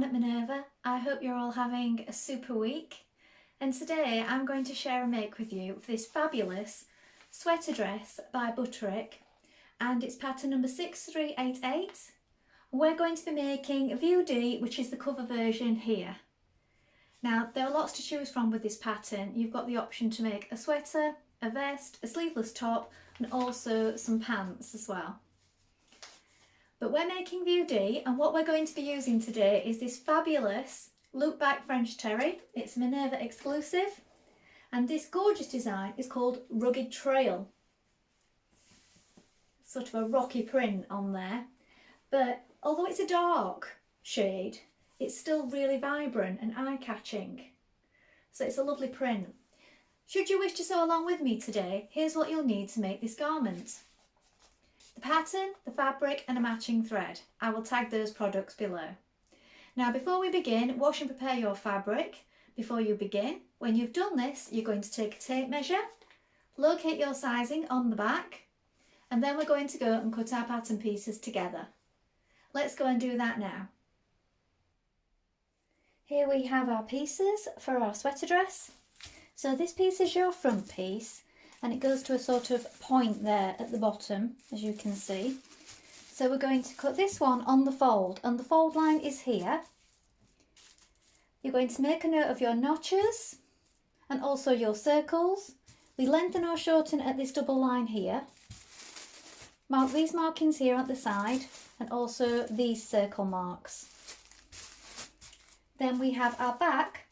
everyone at Minerva. I hope you're all having a super week. And today I'm going to share a make with you of this fabulous sweater dress by Butterick, and it's pattern number 6388. We're going to be making View D, which is the cover version here. Now there are lots to choose from with this pattern. You've got the option to make a sweater, a vest, a sleeveless top, and also some pants as well. But we're making View D, and what we're going to be using today is this fabulous loop back French terry. It's Minerva exclusive, and this gorgeous design is called Rugged Trail. Sort of a rocky print on there, but although it's a dark shade, it's still really vibrant and eye-catching. So it's a lovely print. Should you wish to sew along with me today, here's what you'll need to make this garment. The pattern, the fabric and a matching thread. I will tag those products below. Now before we begin, wash and prepare your fabric. Before you begin, when you've done this, you're going to take a tape measure, locate your sizing on the back, and then we're going to go and cut our pattern pieces together. Let's go and do that now. Here we have our pieces for our sweater dress. So this piece is your front piece, and it goes to a sort of point there at the bottom, as you can see. So we're going to cut this one on the fold, and the fold line is here. You're going to make a note of your notches and also your circles. We lengthen or shorten at this double line here. Mark these markings here at the side and also these circle marks. Then we have our back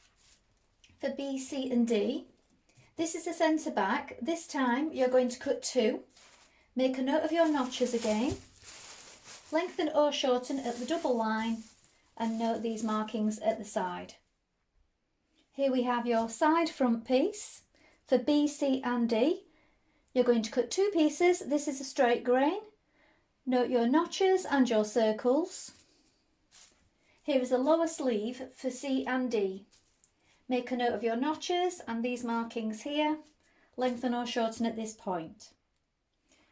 for B, C and D. This is the centre back. This time you're going to cut 2. Make a note of your notches again. Lengthen or shorten at the double line and note these markings at the side. Here we have your side front piece for B, C and D. You're going to cut 2 pieces. This is a straight grain. Note your notches and your circles. Here is a lower sleeve for C and D. Make a note of your notches and these markings here. Lengthen or shorten at this point.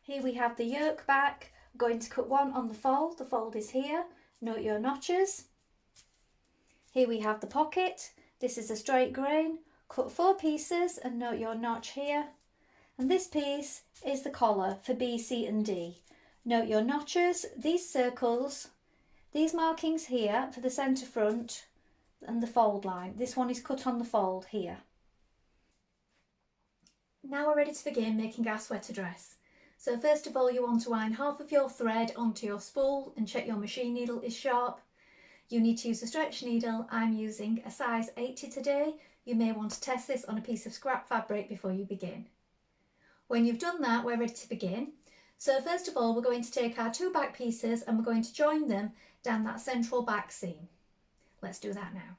Here we have the yoke back. I'm going to cut 1 on the fold. The fold is here. Note your notches. Here we have the pocket. This is a straight grain. Cut 4 pieces and note your notch here. And this piece is the collar for B, C and D. Note your notches, these circles, these markings here for the centre front and the fold line. This one is cut on the fold here. Now we're ready to begin making our sweater dress. So first of all, you want to wind half of your thread onto your spool and check your machine needle is sharp. You need to use a stretch needle. I'm using a size 80 today. You may want to test this on a piece of scrap fabric before you begin. When you've done that, we're ready to begin. So first of all, we're going to take our 2 back pieces and we're going to join them down that central back seam. Let's do that now.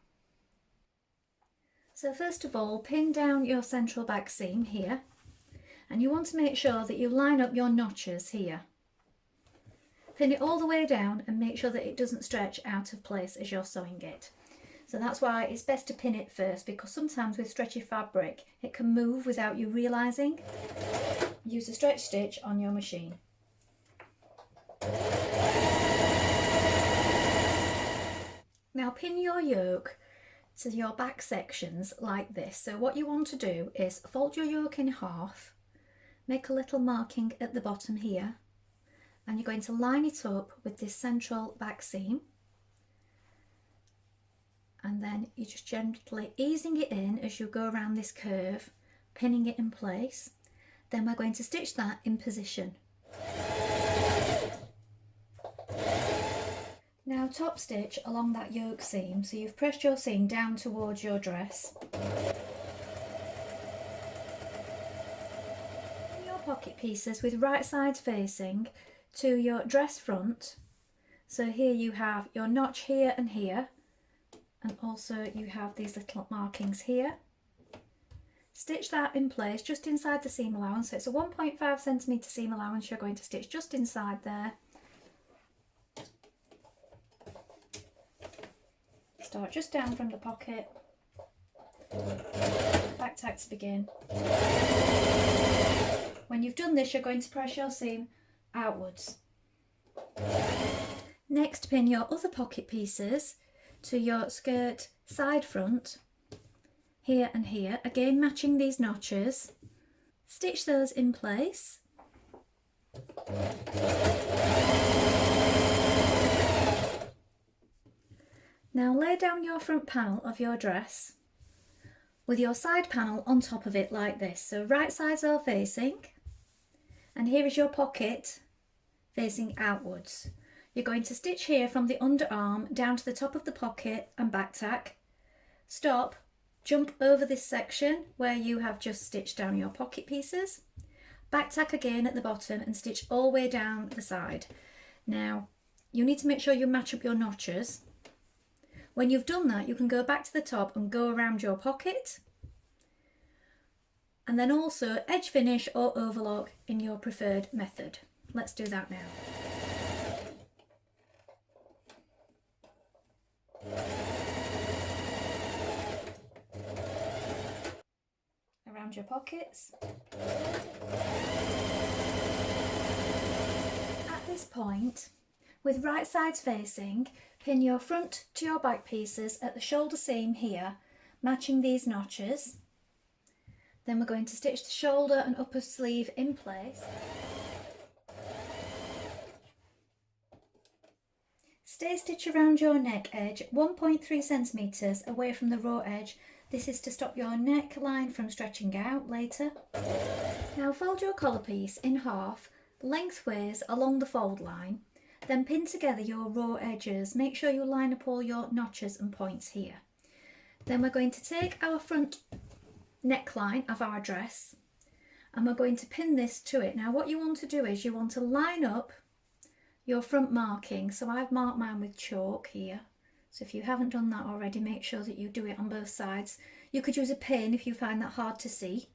So first of all, pin down your central back seam here, and you want to make sure that you line up your notches here. Pin it all the way down and make sure that it doesn't stretch out of place as you're sewing it. So that's why it's best to pin it first, because sometimes with stretchy fabric it can move without you realising. Use a stretch stitch on your machine. Now pin your yoke to your back sections like this. So what you want to do is fold your yoke in half, make a little marking at the bottom here, and you're going to line it up with this central back seam. And then you're just gently easing it in as you go around this curve, pinning it in place. Then we're going to stitch that in position. Now top stitch along that yoke seam, so you've pressed your seam down towards your dress. Pin your pocket pieces with right sides facing to your dress front. So here you have your notch here and here, and also you have these little markings here. Stitch that in place just inside the seam allowance. So it's a 1.5 centimetre seam allowance you're going to stitch just inside there. Start just down from the pocket. Back tack to begin. When you've done this, you're going to press your seam outwards. Next, pin your other pocket pieces to your skirt side front, here and here, again matching these notches. Stitch those in place. Now lay down your front panel of your dress with your side panel on top of it like this. So right sides are facing, and here is your pocket facing outwards. You're going to stitch here from the underarm down to the top of the pocket and back tack. Stop, jump over this section where you have just stitched down your pocket pieces. Back tack again at the bottom and stitch all the way down the side. Now, you need to make sure you match up your notches. When you've done that, you can go back to the top and go around your pocket. And then also edge finish or overlock in your preferred method. Let's do that now. Around your pockets. At this point, with right sides facing, pin your front to your back pieces at the shoulder seam here, matching these notches. Then we're going to stitch the shoulder and upper sleeve in place. Stay stitch around your neck edge 1.3 centimetres away from the raw edge. This is to stop your neckline from stretching out later. Now fold your collar piece in half lengthways along the fold line. Then pin together your raw edges. Make sure you line up all your notches and points here. Then we're going to take our front neckline of our dress and we're going to pin this to it. Now what you want to do is you want to line up your front marking. So I've marked mine with chalk here. So if you haven't done that already, make sure that you do it on both sides. You could use a pin if you find that hard to see.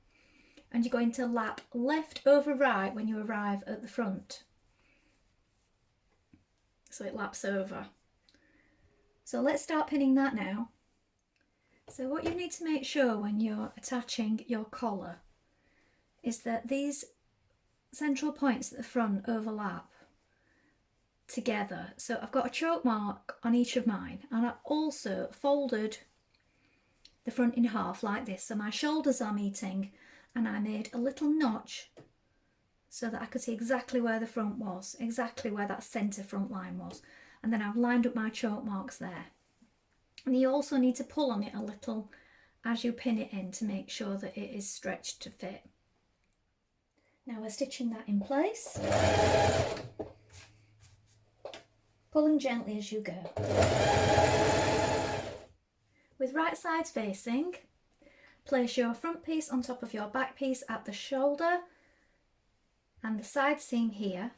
And you're going to lap left over right when you arrive at the front. So it laps over. So let's start pinning that now. So what you need to make sure when you're attaching your collar is that these central points at the front overlap together. So I've got a chalk mark on each of mine, and I also folded the front in half like this, so my shoulders are meeting, and I made a little notch so that I could see exactly where the front was, exactly where that centre front line was, and then I've lined up my chalk marks there. And you also need to pull on it a little as you pin it in to make sure that it is stretched to fit. Now we're stitching that in place, pulling gently as you go. With right sides facing, place your front piece on top of your back piece at the shoulder and the side seam here.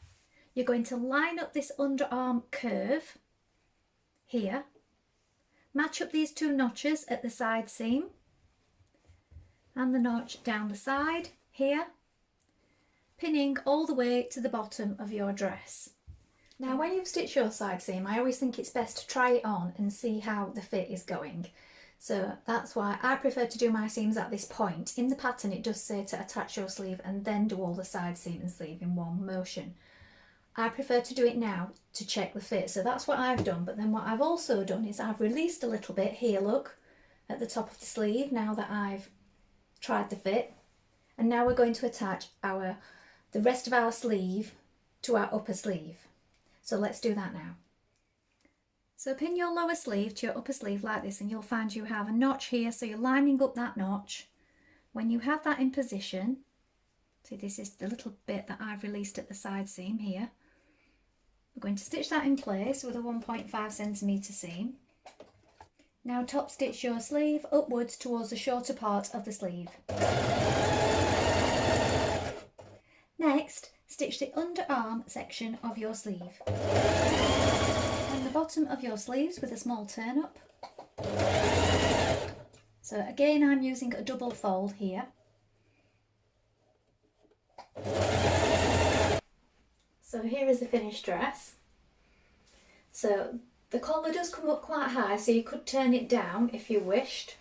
You're going to line up this underarm curve here, match up these two notches at the side seam and the notch down the side here, pinning all the way to the bottom of your dress. Now when you've stitched your side seam, I always think it's best to try it on and see how the fit is going. So that's why I prefer to do my seams at this point. In the pattern it does say to attach your sleeve and then do all the side seam and sleeve in one motion. I prefer to do it now to check the fit, so that's what I've done. But then what I've also done is I've released a little bit here, look, at the top of the sleeve, now that I've tried the fit. And now we're going to attach the rest of our sleeve to our upper sleeve. So let's do that now. So pin your lower sleeve to your upper sleeve like this, and you'll find you have a notch here, so you're lining up that notch. When you have that in position, see this is the little bit that I've released at the side seam here. We're going to stitch that in place with a 1.5 centimetre seam. Now top stitch your sleeve upwards towards the shorter part of the sleeve. Next, stitch the underarm section of your sleeve and the bottom of your sleeves with a small turn up. So again, I'm using a double fold here. So here is the finished dress. So the collar does come up quite high, so you could turn it down if you wished.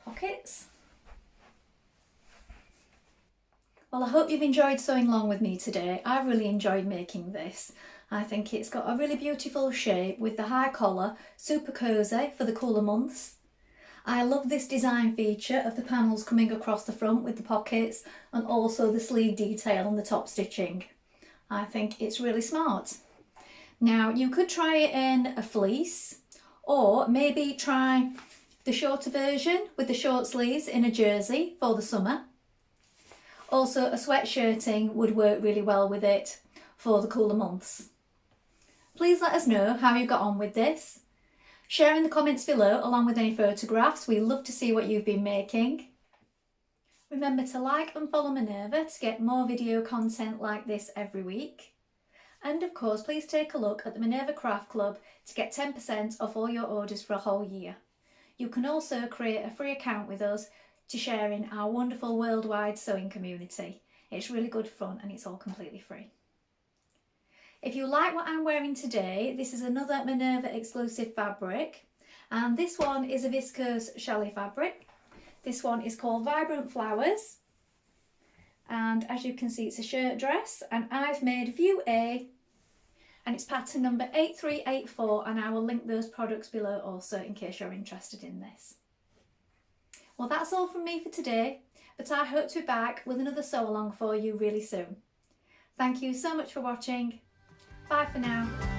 Pockets. Well, I hope you've enjoyed sewing along with me today. I've really enjoyed making this. I think it's got a really beautiful shape with the high collar, super cosy for the cooler months. I love this design feature of the panels coming across the front with the pockets and also the sleeve detail on the top stitching. I think it's really smart. Now you could try it in a fleece or maybe try the shorter version with the short sleeves in a jersey for the summer. Also, a sweatshirting would work really well with it for the cooler months. Please let us know how you got on with this. Share in the comments below along with any photographs. We love to see what you've been making. Remember to like and follow Minerva to get more video content like this every week. And of course, please take a look at the Minerva Craft Club to get 10% off all your orders for a whole year. You can also create a free account with us to share in our wonderful worldwide sewing community. It's really good fun and it's all completely free. If you like what I'm wearing today, this is another Minerva exclusive fabric, and this one is a viscose challis fabric. This one is called Vibrant Flowers, and as you can see it's a shirt dress, and I've made view A and it's pattern number 8384, and I will link those products below also in case you're interested in this. Well, that's all from me for today, but I hope to be back with another sew along for you really soon. Thank you so much for watching. Bye for now.